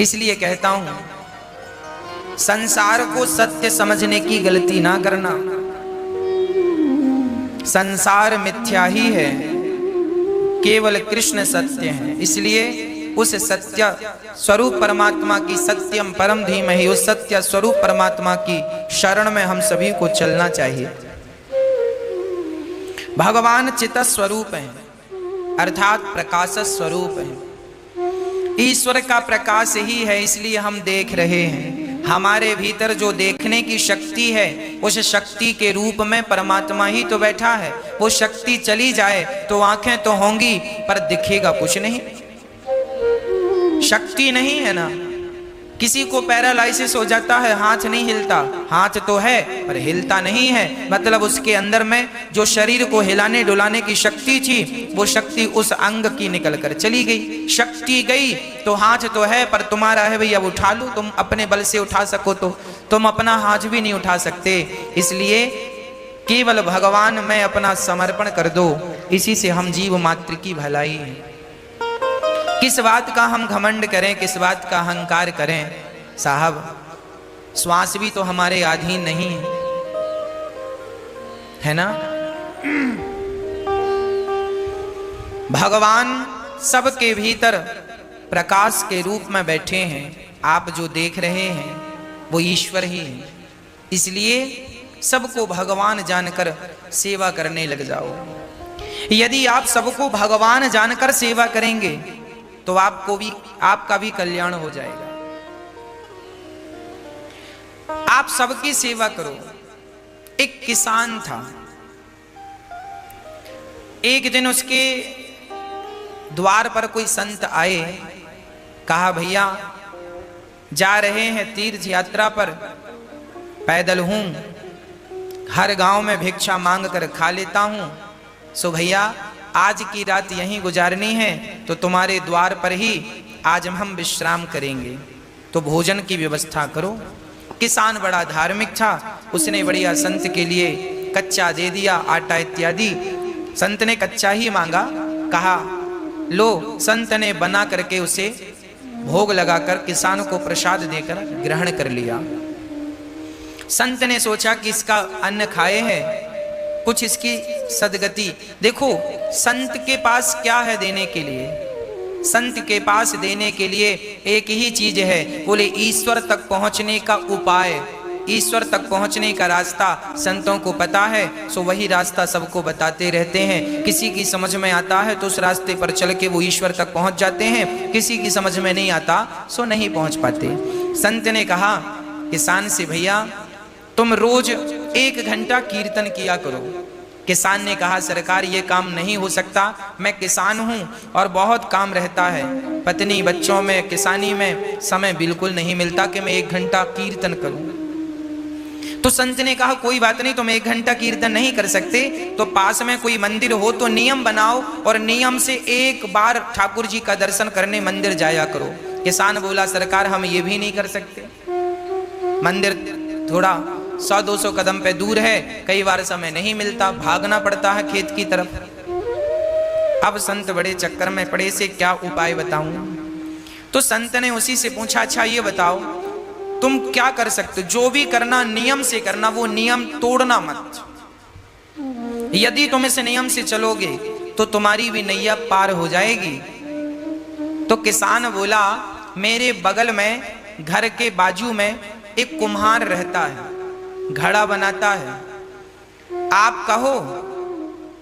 इसलिए कहता हूं, संसार को सत्य समझने की गलती ना करना। संसार मिथ्या ही है, केवल कृष्ण सत्य है। इसलिए उस सत्य स्वरूप परमात्मा की, सत्यम परम धीमहि, उस सत्य स्वरूप परमात्मा की शरण में हम सभी को चलना चाहिए। भगवान चित स्वरूप है, अर्थात प्रकाश स्वरूप है। ईश्वर का प्रकाश ही है, इसलिए हम देख रहे हैं। हमारे भीतर जो देखने की शक्ति है, उस शक्ति के रूप में परमात्मा ही तो बैठा है। वो शक्ति चली जाए तो आंखें तो होंगी पर दिखेगा कुछ नहीं, शक्ति नहीं है ना। किसी को पैरालाइसिस हो जाता है, हाथ नहीं हिलता, हाथ तो है पर हिलता नहीं है, मतलब उसके अंदर में जो शरीर को हिलाने डुलाने की शक्ति थी, वो शक्ति उस अंग की निकल कर चली गई। शक्ति गई तो हाथ तो है पर तुम्हारा है भैया, उठा लो, तुम अपने बल से उठा सको तो तुम अपना हाथ भी नहीं उठा सकते। इसलिए केवल भगवान में अपना समर्पण कर दो, इसी से हम जीव मात्र की भलाई है। किस बात का हम घमंड करें, किस बात का अहंकार करें। साहब, श्वास भी तो हमारे अधीन नहीं है ना। भगवान सबके भीतर प्रकाश के रूप में बैठे हैं। आप जो देख रहे हैं वो ईश्वर ही है। इसलिए सबको भगवान जानकर सेवा करने लग जाओ। यदि आप सबको भगवान जानकर सेवा करेंगे तो आपको भी, आपका भी कल्याण हो जाएगा। आप सबकी सेवा करो। एक किसान था, एक दिन उसके द्वार पर कोई संत आए, कहा भैया जा रहे हैं तीर्थ यात्रा पर, पैदल हूं, हर गांव में भिक्षा मांग कर खा लेता हूं, सो भैया आज की रात यहीं गुजारनी है, तो तुम्हारे द्वार पर ही आज हम विश्राम करेंगे, तो भोजन की व्यवस्था करो। किसान बड़ा धार्मिक था, उसने बढ़िया संत के लिए कच्चा दे दिया, आटा इत्यादि। संत ने कच्चा ही मांगा, कहा लो। संत ने बना करके उसे भोग लगाकर किसान को प्रसाद देकर ग्रहण कर लिया। संत ने सोचा कि इसका अन्न खाए है, कुछ इसकी सदगति। देखो संत के पास क्या है देने के लिए, संत के पास देने के लिए एक ही चीज है, बोले ईश्वर तक पहुंचने का उपाय, ईश्वर तक पहुंचने का रास्ता संतों को पता है, सो वही रास्ता सबको बताते रहते हैं। किसी की समझ में आता है तो उस रास्ते पर चल के वो ईश्वर तक पहुंच जाते हैं, किसी की समझ में नहीं आता सो नहीं पहुंच पाते। संत ने कहा किसान से, भैया तुम रोज 1 घंटा कीर्तन किया करो। किसान ने कहा सरकार ये काम नहीं हो सकता, मैं किसान हूं और बहुत काम रहता है, पत्नी बच्चों में किसानी में समय बिल्कुल नहीं मिलता कि मैं 1 घंटा कीर्तन करूं। तो संत ने कहा कोई बात नहीं, तुम 1 घंटा कीर्तन नहीं कर सकते तो पास में कोई मंदिर हो तो नियम बनाओ और नियम से 1 बार ठाकुर जी का दर्शन करने मंदिर जाया करो। किसान बोला सरकार हम ये भी नहीं कर सकते, मंदिर थोड़ा 100-200 कदम पे दूर है, कई बार समय नहीं मिलता, भागना पड़ता है खेत की तरफ। अब संत बड़े चक्कर में पड़े, से क्या उपाय बताऊं। तो संत ने उसी से पूछा अच्छा ये बताओ तुम क्या कर सकते, जो भी करना नियम से करना, वो नियम तोड़ना मत। यदि तुम इस नियम से चलोगे तो तुम्हारी भी नैया पार हो जाएगी। तो किसान बोला मेरे बगल में घर के बाजू में एक कुम्हार रहता है, घड़ा बनाता है, आप कहो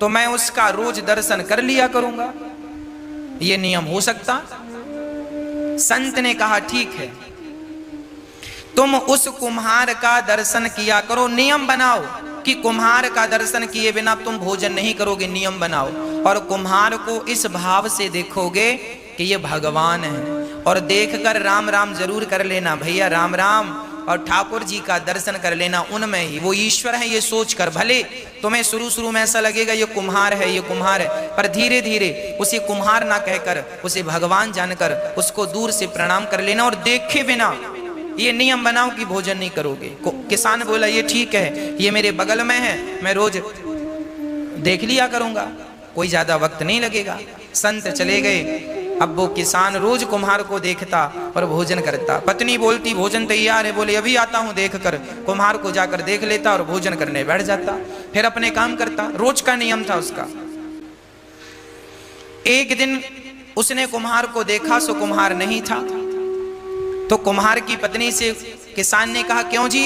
तो मैं उसका रोज दर्शन कर लिया करूंगा, ये नियम हो सकता। संत ने कहा ठीक है, तुम उस कुम्हार का दर्शन किया करो, नियम बनाओ कि कुम्हार का दर्शन किए बिना तुम भोजन नहीं करोगे, नियम बनाओ। और कुम्हार को इस भाव से देखोगे कि ये भगवान है, और देखकर राम राम जरूर कर लेना भैया, राम राम, और ठाकुर जी का दर्शन कर लेना, उनमें ही वो ईश्वर है ये सोचकर। भले तुम्हें शुरू में ऐसा लगेगा ये कुम्हार है, ये कुम्हार है, पर धीरे धीरे उसे कुम्हार ना कहकर उसे भगवान जानकर उसको दूर से प्रणाम कर लेना, और देखे बिना ये नियम बनाओ कि भोजन नहीं करोगे। किसान बोला ये ठीक है, ये मेरे बगल में है, मैं रोज देख लिया करूंगा, कोई ज्यादा वक्त नहीं लगेगा। संत चले गए, अब वो किसान रोज कुम्हार को देखता और भोजन करता। पत्नी बोलती भोजन तैयार है, बोले अभी आता हूं देख कर। कुम्हार को जाकर देख लेता और भोजन करने बैठ जाता, फिर अपने काम करता। रोज का नियम था उसका। एक दिन उसने कुम्हार को देखा, सो कुम्हार नहीं था। तो कुम्हार की पत्नी से किसान ने कहा, क्यों जी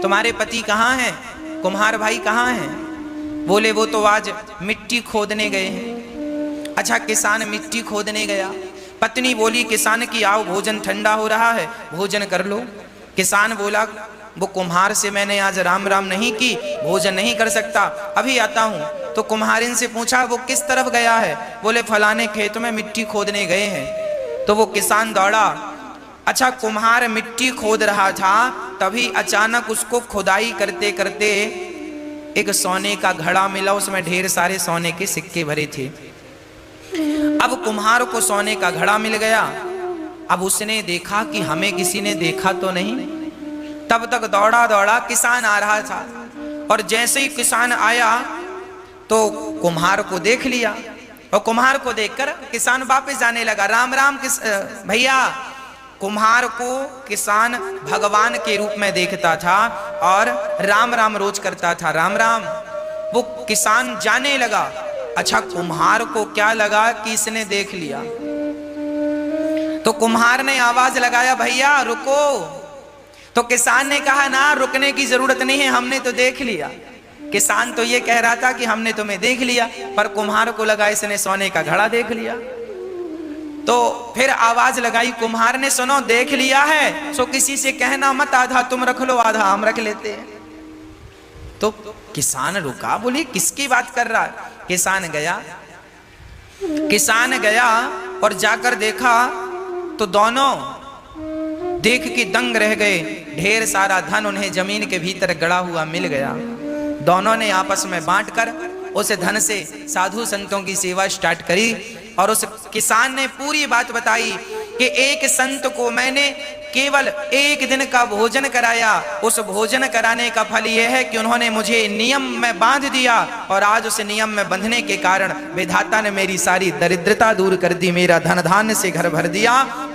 तुम्हारे पति कहाँ हैं, कुम्हार भाई कहाँ हैं? बोले वो तो आज मिट्टी खोदने गए हैं। अच्छा, किसान मिट्टी खोदने गया। पत्नी बोली किसान की आओ भोजन ठंडा हो रहा है, भोजन कर लो। किसान बोला वो कुम्हार से मैंने आज राम राम नहीं की, भोजन नहीं कर सकता, अभी आता हूं। तो कुम्हारिन से पूछा वो किस तरफ गया है? बोले फलाने खेत में मिट्टी खोदने गए हैं। तो वो किसान दौड़ा। अच्छा, कुम्हार मिट्टी खोद रहा था, तभी अचानक उसको खुदाई करते करते एक सोने का घड़ा मिला, उसमें ढेर सारे सोने के सिक्के भरे थे। अब कुम्हार को सोने का घड़ा मिल गया। अब उसने देखा कि हमें किसी ने देखा तो नहीं। तब तक दौड़ा दौड़ा किसान आ रहा था, और जैसे ही किसान आया तो कुम्हार को देख लिया, और कुम्हार को देखकर किसान वापस जाने लगा। राम राम भैया। कुम्हार को किसान भगवान के रूप में देखता था और राम राम रोज करता था, राम राम। वो किसान जाने लगा। अच्छा, कुम्हार को क्या लगा कि इसने देख लिया, तो कुम्हार ने आवाज लगाया, भैया रुको। तो किसान ने कहा ना, रुकने की जरूरत नहीं है, हमने तो देख लिया। किसान तो ये कह रहा था कि हमने तुम्हें देख लिया, पर कुम्हार को लगा इसने सोने का घड़ा देख लिया। तो फिर आवाज लगाई कुम्हार ने, सुनो देख लिया है सो किसी से कहना मत, आधा तुम रख लो आधा हम रख लेते हैं। तो किसान रुका, बोली किसकी बात कर रहा है? किसान गया और जाकर देखा तो दोनों देख के दंग रह गए। ढेर सारा धन उन्हें जमीन के भीतर गड़ा हुआ मिल गया। दोनों ने आपस में बांटकर उस धन से साधु संतों की सेवा स्टार्ट करी, और उस किसान ने पूरी बात बताई कि एक संत को मैंने केवल एक दिन का भोजन कराया, उस भोजन कराने का फल यह है कि उन्होंने मुझे नियम में बांध दिया, और आज उस नियम में बंधने के कारण विधाता ने मेरी सारी दरिद्रता दूर कर दी, मेरा धन धान्य से घर भर दिया।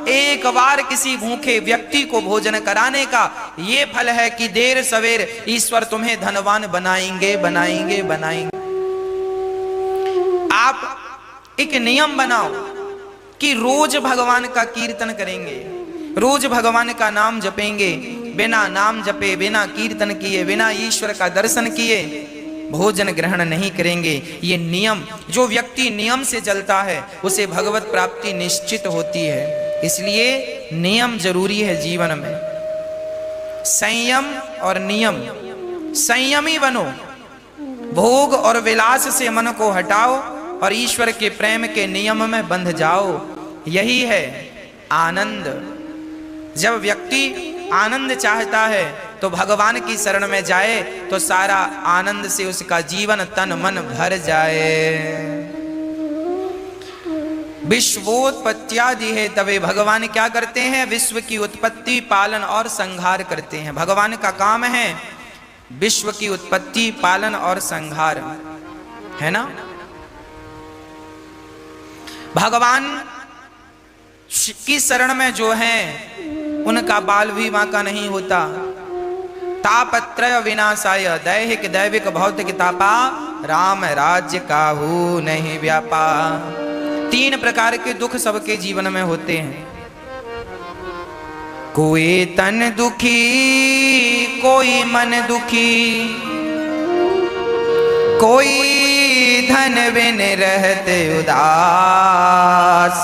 एक बार किसी भूखे व्यक्ति को भोजन कराने का ये फल है कि देर सवेर ईश्वर तुम्हें धनवान बनाएंगे बनाएंगे बनाएंगे। आप एक नियम बनाओ कि रोज भगवान का कीर्तन करेंगे, रोज भगवान का नाम जपेंगे। बिना नाम जपे, बिना कीर्तन किए, बिना ईश्वर का दर्शन किए भोजन ग्रहण नहीं करेंगे। ये नियम, जो व्यक्ति नियम से चलता है उसे भगवत प्राप्ति निश्चित होती है। इसलिए नियम जरूरी है जीवन में। संयम और नियम, संयमी बनो, भोग और विलास से मन को हटाओ और ईश्वर के प्रेम के नियम में बंध जाओ। यही है आनंद। जब व्यक्ति आनंद चाहता है तो भगवान की शरण में जाए तो सारा आनंद से उसका जीवन तन मन भर जाए। विश्वोत्पत्त्यादि है तवे, भगवान क्या करते हैं? विश्व की उत्पत्ति, पालन और संहार करते हैं। भगवान का काम है विश्व की उत्पत्ति, पालन और संहार, है ना। भगवान की शरण में जो है उनका बाल भी बांका नहीं होता। तापत्रय विनाशाय, दैहिक दैविक भौतिक तापा, राम राज्य काहू नहीं व्यापा। 3 प्रकार के दुख सबके जीवन में होते हैं। कोई तन दुखी, कोई मन दुखी, कोई धन बिन रहते उदास,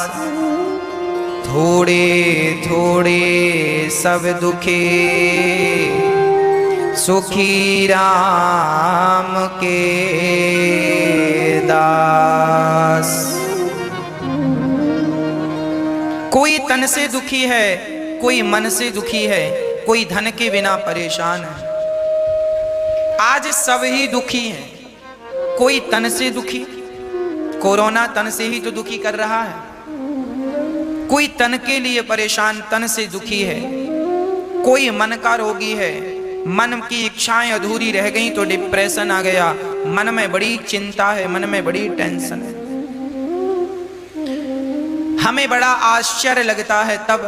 थोड़े थोड़े सब दुखे, सुखी राम के दास। कोई तन से दुखी है, कोई मन से दुखी है, कोई धन के बिना परेशान है। आज सब ही दुखी हैं। कोई तन से दुखी, कोरोना तन से ही तो दुखी कर रहा है। कोई तन के लिए परेशान, तन से दुखी है। कोई मन का रोगी है, मन की इच्छाएं अधूरी रह गई तो डिप्रेशन आ गया, मन में बड़ी चिंता है, मन में बड़ी टेंशन है। हमें बड़ा आश्चर्य लगता है तब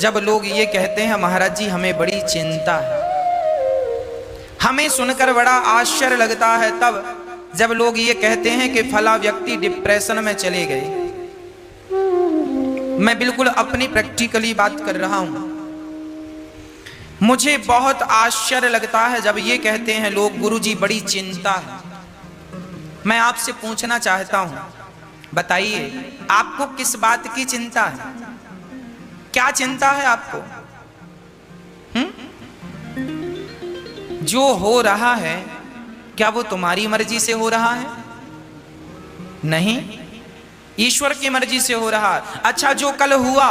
जब लोग ये कहते हैं महाराज जी हमें बड़ी चिंता है। हमें सुनकर बड़ा आश्चर्य लगता है तब जब लोग ये कहते हैं कि फला व्यक्ति डिप्रेशन में चले गए। मैं बिल्कुल अपनी प्रैक्टिकली बात कर रहा हूं। मुझे बहुत आश्चर्य लगता है जब ये कहते हैं लोग गुरुजी बड़ी चिंता है। मैं आपसे पूछना चाहता हूं, बताइए आपको किस बात की चिंता है? क्या चिंता है आपको? जो हो रहा है क्या वो तुम्हारी मर्जी से हो रहा है? नहीं, ईश्वर की मर्जी से हो रहा है। अच्छा, जो कल हुआ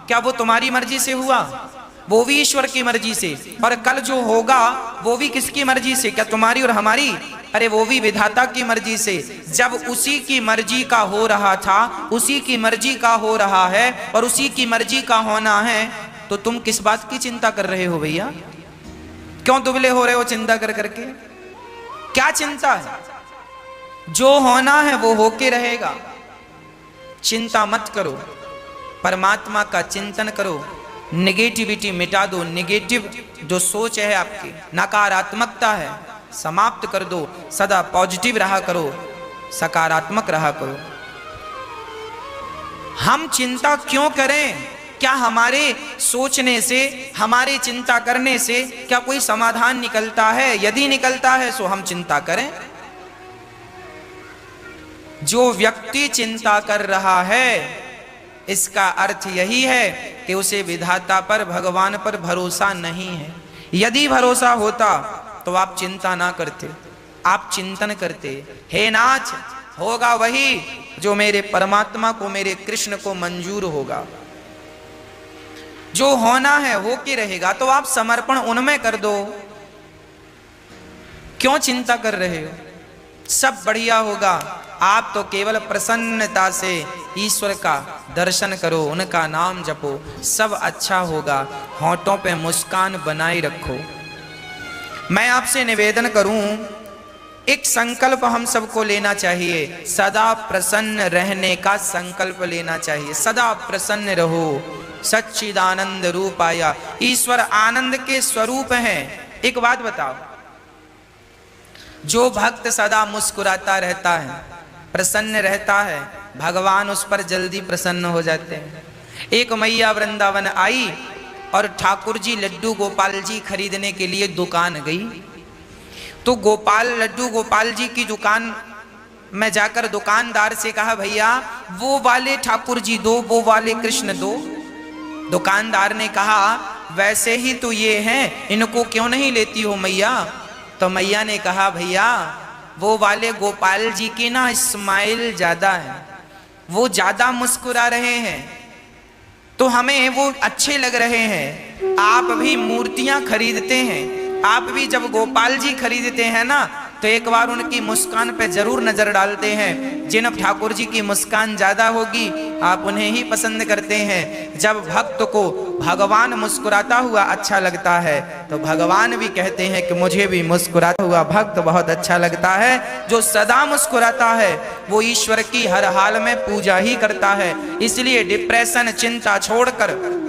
क्या वो तुम्हारी मर्जी से हुआ? वो भी ईश्वर की मर्जी से। और कल जो होगा वो भी किसकी मर्जी से? क्या तुम्हारी और हमारी? अरे वो भी विधाता की मर्जी से। जब उसी की मर्जी का हो रहा था, उसी की मर्जी का हो रहा है और उसी की मर्जी का होना है, तो तुम किस बात की चिंता कर रहे हो भैया? क्यों दुबले हो रहे हो चिंता कर करके? क्या चिंता है? जो होना है वो होके रहेगा। चिंता मत करो, परमात्मा का चिंतन करो, नेगेटिविटी मिटा दो। नेगेटिव जो सोच है आपकी, नकारात्मकता है, समाप्त कर दो। सदा पॉजिटिव रहा करो, सकारात्मक रहा करो। हम चिंता क्यों करें? क्या हमारे सोचने से, हमारे चिंता करने से क्या कोई समाधान निकलता है? यदि निकलता है तो हम चिंता करें। जो व्यक्ति चिंता कर रहा है इसका अर्थ यही है कि उसे विधाता पर, भगवान पर भरोसा नहीं है। यदि भरोसा होता तो आप चिंता ना करते, आप चिंतन करते। हे नाथ, होगा वही जो मेरे परमात्मा को, मेरे कृष्ण को मंजूर होगा। जो होना है हो के रहेगा, तो आप समर्पण उनमें कर दो। क्यों चिंता कर रहे हो? सब बढ़िया होगा। आप तो केवल प्रसन्नता से ईश्वर का दर्शन करो, उनका नाम जपो, सब अच्छा होगा। होठों पे मुस्कान बनाए रखो। मैं आपसे निवेदन करूं, एक संकल्प हम सबको लेना चाहिए। सदा प्रसन्न रहने का संकल्प लेना चाहिए। सदा प्रसन्न रहो। सच्चिदानंद रूपाया, ईश्वर आनंद के स्वरूप हैं। एक बात बताओ, जो भक्त सदा मुस्कुराता रहता है, प्रसन्न रहता है, भगवान उस पर जल्दी प्रसन्न हो जाते हैं। एक मैया वृंदावन आई और ठाकुर जी लड्डू गोपाल जी खरीदने के लिए दुकान गई। तो लड्डू गोपाल जी की दुकान में जाकर दुकानदार से कहा, भैया वो वाले ठाकुर जी दो, वो वाले कृष्ण दो। दुकानदार ने कहा, वैसे ही तो ये हैं, इनको क्यों नहीं लेती हो मैया? तो मैया ने कहा, भैया वो वाले गोपाल जी की ना स्माइल ज्यादा है, वो ज्यादा मुस्कुरा रहे हैं, तो हमें वो अच्छे लग रहे हैं। आप भी मूर्तियां खरीदते हैं, आप भी जब गोपाल जी खरीदते हैं ना, तो एक बार उनकी मुस्कान पे जरूर नजर डालते हैं। जिन ठाकुर जी की मुस्कान ज्यादा होगी आप उन्हें ही पसंद करते हैं। जब भक्त को भगवान मुस्कुराता हुआ अच्छा लगता है तो भगवान भी कहते हैं कि मुझे भी मुस्कुराता हुआ भक्त बहुत अच्छा लगता है। जो सदा मुस्कुराता है वो ईश्वर की हर हाल में पूजा ही करता है। इसलिए डिप्रेशन, चिंता छोड़कर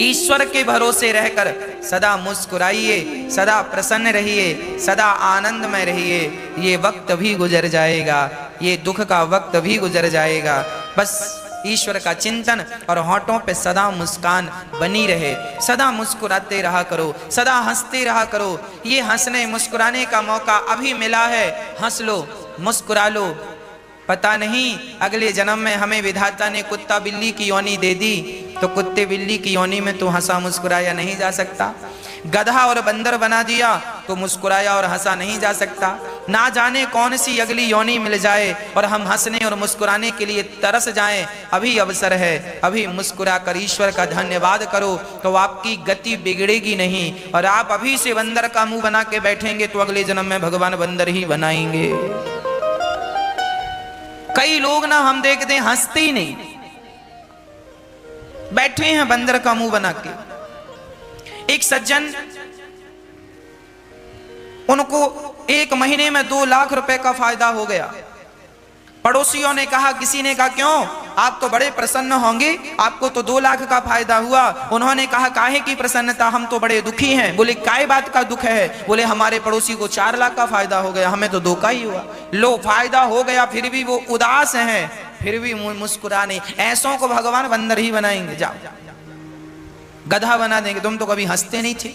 ईश्वर के भरोसे रहकर सदा मुस्कुराइए, सदा प्रसन्न रहिए, सदा आनंद में रहिए। ये वक्त भी गुजर जाएगा, ये दुख का वक्त भी गुजर जाएगा। बस ईश्वर का चिंतन और होठों पे सदा मुस्कान बनी रहे। सदा मुस्कुराते रहा करो, सदा हंसते रहा करो। ये हंसने मुस्कुराने का मौका अभी मिला है, हंस लो, मुस्कुरा लो। पता नहीं अगले जन्म में हमें विधाता ने कुत्ता बिल्ली की योनि दे दी तो कुत्ते बिल्ली की योनि में तो हंसा मुस्कुराया नहीं जा सकता। गधा और बंदर बना दिया तो मुस्कुराया और हंसा नहीं जा सकता। ना जाने कौन सी अगली योनि मिल जाए और हम हंसने और मुस्कुराने के लिए तरस जाएं। अभी अवसर है, अभी मुस्कुरा कर ईश्वर का धन्यवाद करो तो आपकी गति बिगड़ेगी नहीं। और आप अभी से बंदर का मुंह बना के बैठेंगे तो अगले जन्म में भगवान बंदर ही बनाएंगे। कई लोग ना हम देखते हैं हंसते ही नहीं, बैठे हैं बंदर का मुंह बना के। एक सज्जन, उनको 1 महीने में 2 लाख रुपए का फायदा हो गया। पड़ोसियों ने कहा, किसी ने कहा क्यों? आप तो बड़े प्रसन्न होंगे, आपको तो 2 लाख का फायदा हुआ। उन्होंने कहा काहे की प्रसन्नता, हम तो बड़े दुखी हैं। बोले काय बात का दुख है? बोले हमारे पड़ोसी को 4 लाख का फायदा हो गया, हमें तो 2 का ही हुआ। लो फायदा हो गया फिर भी वो उदास हैं, फिर भी मुस्कुरा नहीं। ऐसों को भगवान बंदर ही बनाएंगे, जाओ गधा बना देंगे। तुम तो कभी हंसते नहीं थे।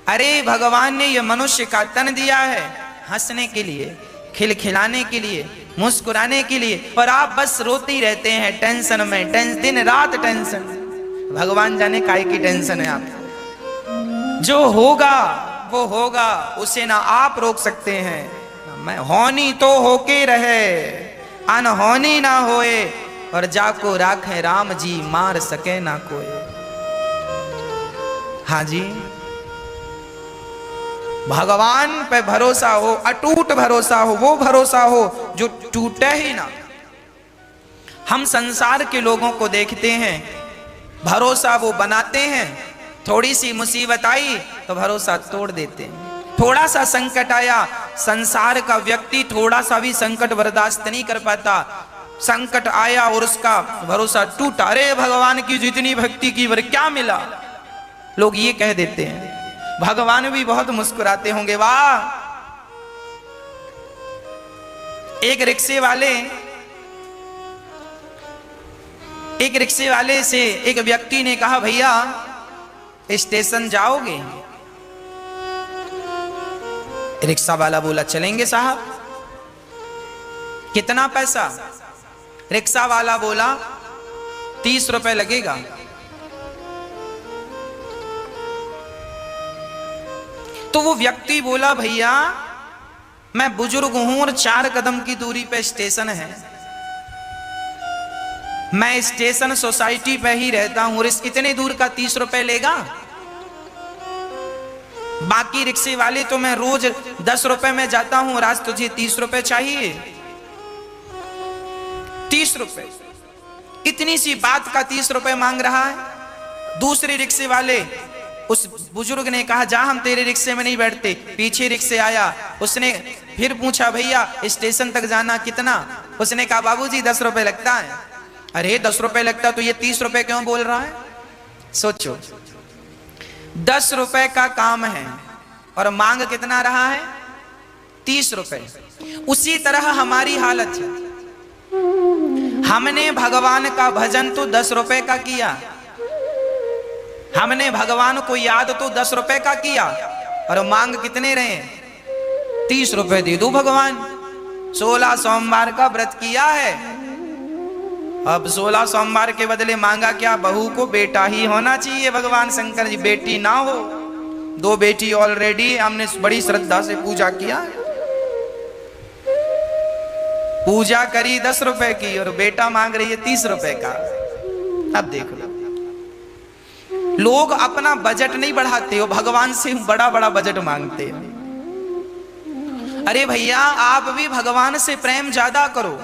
अरे भगवान ने ये मनुष्य का तन दिया है हंसने के लिए, खिलखिलाने के लिए, मुस्कुराने के लिए, और आप बस रोते ही रहते हैं टेंशन में, दिन रात टेंशन। भगवान जाने काय की टेंशन है आप। जो होगा वो होगा, उसे ना आप रोक सकते हैं। मैं होनी तो होके रहे, अनहोनी ना होए, और जाको राखे राम जी, मार सके ना कोई। हाँ जी, भगवान पे भरोसा हो, अटूट भरोसा हो, वो भरोसा हो जो टूटे ही ना। हम संसार के लोगों को देखते हैं, भरोसा वो बनाते हैं, थोड़ी सी मुसीबत आई तो भरोसा तोड़ देते हैं। थोड़ा सा संकट आया, संसार का व्यक्ति थोड़ा सा भी संकट बर्दाश्त नहीं कर पाता। संकट आया और उसका भरोसा टूटा, अरे भगवान की जितनी भक्ति की वर क्या मिला, लोग ये कह देते हैं। भगवान भी बहुत मुस्कुराते होंगे, वाह। एक रिक्शे वाले से एक व्यक्ति ने कहा, भैया स्टेशन जाओगे? रिक्शा वाला बोला चलेंगे साहब। कितना पैसा? रिक्शा वाला बोला 30 रुपए लगेगा। तो वो व्यक्ति बोला, भैया मैं बुजुर्ग हूं और 4 कदम की दूरी पे स्टेशन है, मैं स्टेशन सोसाइटी पे ही रहता हूं और इतने दूर का 30 रुपए लेगा? बाकी रिक्शे वाले तो मैं रोज 10 रुपए में जाता हूं और आज तुझे 30 रुपए चाहिए? 30 रुपए, इतनी सी बात का 30 रुपए मांग रहा है। दूसरे रिक्शे वाले, उस बुजुर्ग ने कहा, जा हम तेरे रिक्शे में नहीं बैठते। पीछे रिक्शे आया, उसने फिर पूछा, भैया स्टेशन तक जाना कितना? उसने कहा, बाबूजी 10 रुपए लगता है। अरे 10 रुपए लगता तो ये 30 रुपए क्यों बोल रहा है? सोचो, 10 रुपए का काम है और मांग कितना रहा है? 30 रुपए। उसी तरह हमारी हालत है। हमने भगवान का भजन तो 10 रुपए का किया, हमने भगवान को याद तो 10 रुपए का किया, और मांग कितने रहे? 30 रुपए दे दो भगवान। 16 सोमवार का व्रत किया है, अब 16 सोमवार के बदले मांगा क्या? बहू को बेटा ही होना चाहिए। भगवान शंकर जी बेटी ना हो, 2 बेटी ऑलरेडी, हमने बड़ी श्रद्धा से पूजा किया, पूजा करी 10 रुपए की, और बेटा मांग रही है 30 रुपए का। अब देख लो, लोग अपना बजट नहीं बढ़ाते हो, भगवान से बड़ा बड़ा बजट मांगते हैं। अरे भैया आप भी भगवान से प्रेम ज्यादा करो,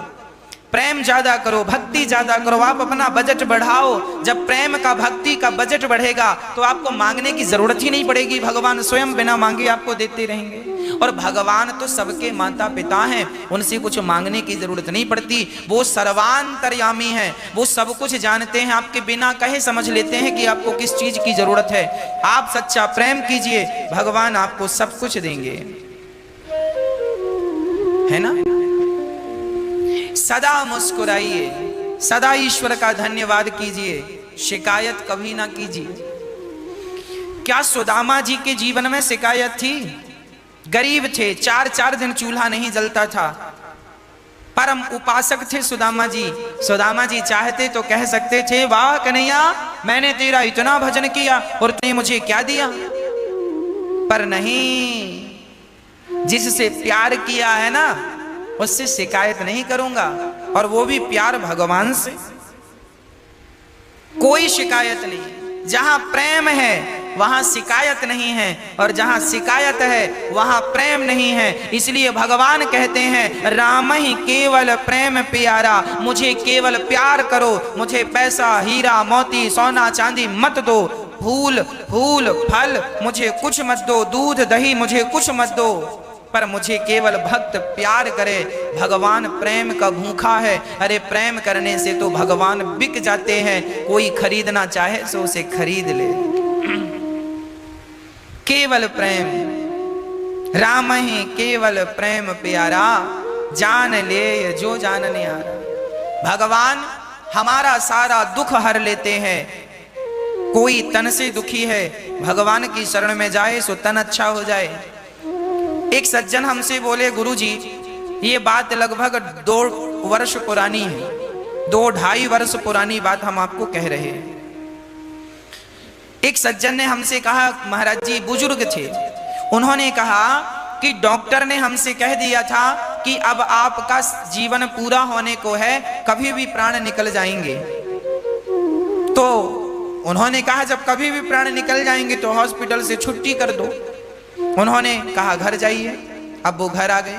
प्रेम ज्यादा करो, भक्ति ज्यादा करो, आप अपना बजट बढ़ाओ। जब प्रेम का, भक्ति का बजट बढ़ेगा तो आपको मांगने की जरूरत ही नहीं पड़ेगी, भगवान स्वयं बिना मांगे आपको देते रहेंगे। और भगवान तो सबके माता पिता हैं, उनसे कुछ मांगने की जरूरत नहीं पड़ती। वो सर्वांतर्यामी हैं, वो सब कुछ जानते हैं, आपके बिना कहे समझ लेते हैं कि आपको किस चीज की जरूरत है। आप सच्चा प्रेम कीजिए, भगवान आपको सब कुछ देंगे, है ना। सदा मुस्कुराइए, सदा ईश्वर का धन्यवाद कीजिए, शिकायत कभी ना कीजिए। क्या सुदामा जी के जीवन में शिकायत थी? गरीब थे, 4-4 दिन चूल्हा नहीं जलता था, परम उपासक थे सुदामा जी। सुदामा जी चाहते तो कह सकते थे, वाह कन्हैया मैंने तेरा इतना भजन किया और तूने मुझे क्या दिया? पर नहीं, जिससे प्यार किया है ना उससे शिकायत नहीं करूंगा, और वो भी प्यार भगवान से। कोई शिकायत नहीं। जहां प्रेम है वहां शिकायत नहीं है, और जहां शिकायत है वहां प्रेम नहीं है। इसलिए भगवान कहते हैं, राम ही केवल प्रेम प्यारा, मुझे केवल प्यार करो, मुझे पैसा हीरा मोती सोना चांदी मत दो, फूल फूल फल मुझे कुछ मत दो, दूध दही मुझे कुछ मत दो, पर मुझे केवल भक्त प्यार करे। भगवान प्रेम का भूखा है। अरे प्रेम करने से तो भगवान बिक जाते हैं, कोई खरीदना चाहे तो उसे खरीद ले। केवल प्रेम, राम ही केवल प्रेम प्यारा, जान ले जो जानने आ रहा। भगवान हमारा सारा दुख हर लेते हैं। कोई तन से दुखी है, भगवान की शरण में जाए सो तन अच्छा हो जाए। एक सज्जन हमसे बोले, गुरुजी ये बात लगभग 2 वर्ष पुरानी है, 2-2.5 वर्ष पुरानी बात हम आपको कह रहे हैं। एक सज्जन ने हमसे कहा, महाराज जी बुजुर्ग थे, उन्होंने कहा कि डॉक्टर ने हमसे कह दिया था कि अब आपका जीवन पूरा होने को है, कभी भी प्राण निकल जाएंगे। तो उन्होंने कहा जब कभी भी प्राण निकल जाएंगे तो हॉस्पिटल से छुट्टी कर दो। उन्होंने कहा घर जाइए। अब वो घर आ गए।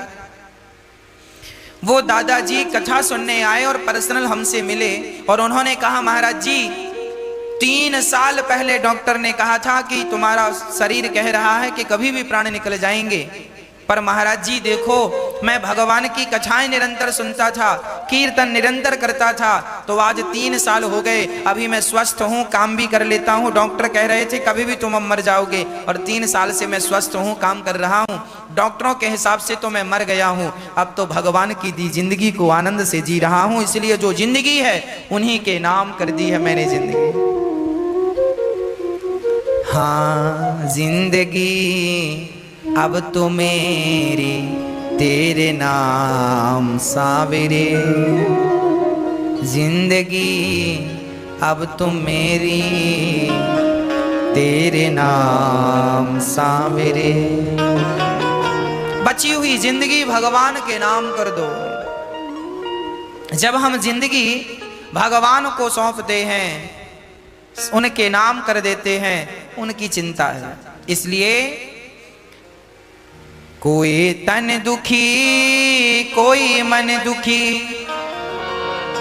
वो दादाजी कथा सुनने आए और पर्सनल हमसे मिले और उन्होंने कहा, महाराज जी 3 साल पहले डॉक्टर ने कहा था कि तुम्हारा शरीर कह रहा है कि कभी भी प्राण निकल जाएंगे, पर महाराज जी देखो मैं भगवान की कथाएं निरंतर सुनता था, कीर्तन निरंतर करता था, तो आज 3 साल हो गए, अभी मैं स्वस्थ हूँ, काम भी कर लेता हूँ। डॉक्टर कह रहे थे कभी भी तुम मर जाओगे, और 3 साल से मैं स्वस्थ हूँ, काम कर रहा हूँ। डॉक्टरों के हिसाब से तो मैं मर गया हूँ, अब तो भगवान की दी जिंदगी को आनंद से जी रहा हूँ, इसलिए जो जिंदगी है उन्हीं के नाम कर दी है मैंने जिंदगी। हाँ जिंदगी अब तो मेरी तेरे नाम सावरे, जिंदगी अब तो मेरी तेरे नाम सावरे। बची हुई जिंदगी भगवान के नाम कर दो। जब हम जिंदगी भगवान को सौंपते हैं, उनके नाम कर देते हैं, उनकी चिंता है। इसलिए कोई तन दुखी, कोई मन दुखी,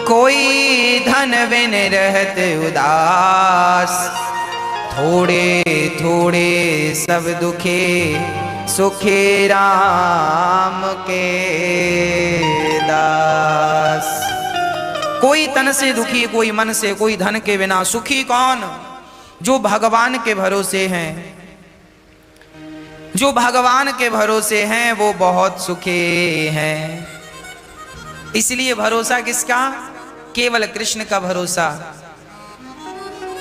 कोई धन बिन रहत उदास, थोड़े थोड़े सब दुखे, सुखे राम के दास। कोई तन से दुखी, कोई मन से, कोई धन के बिना। सुखी कौन? जो भगवान के भरोसे हैं। जो भगवान के भरोसे हैं वो बहुत सुखी हैं। इसलिए भरोसा किसका? केवल कृष्ण का भरोसा।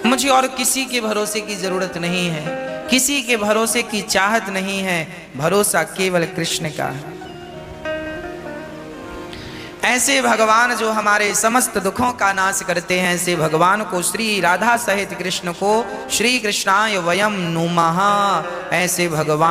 मुझे और किसी के भरोसे की जरूरत नहीं है, किसी के भरोसे की चाहत नहीं है, भरोसा केवल कृष्ण का है। ऐसे भगवान जो हमारे समस्त दुखों का नाश करते हैं, ऐसे भगवान को, श्री राधा सहित कृष्ण को, श्री कृष्णाय वयम नुमः, ऐसे भगवान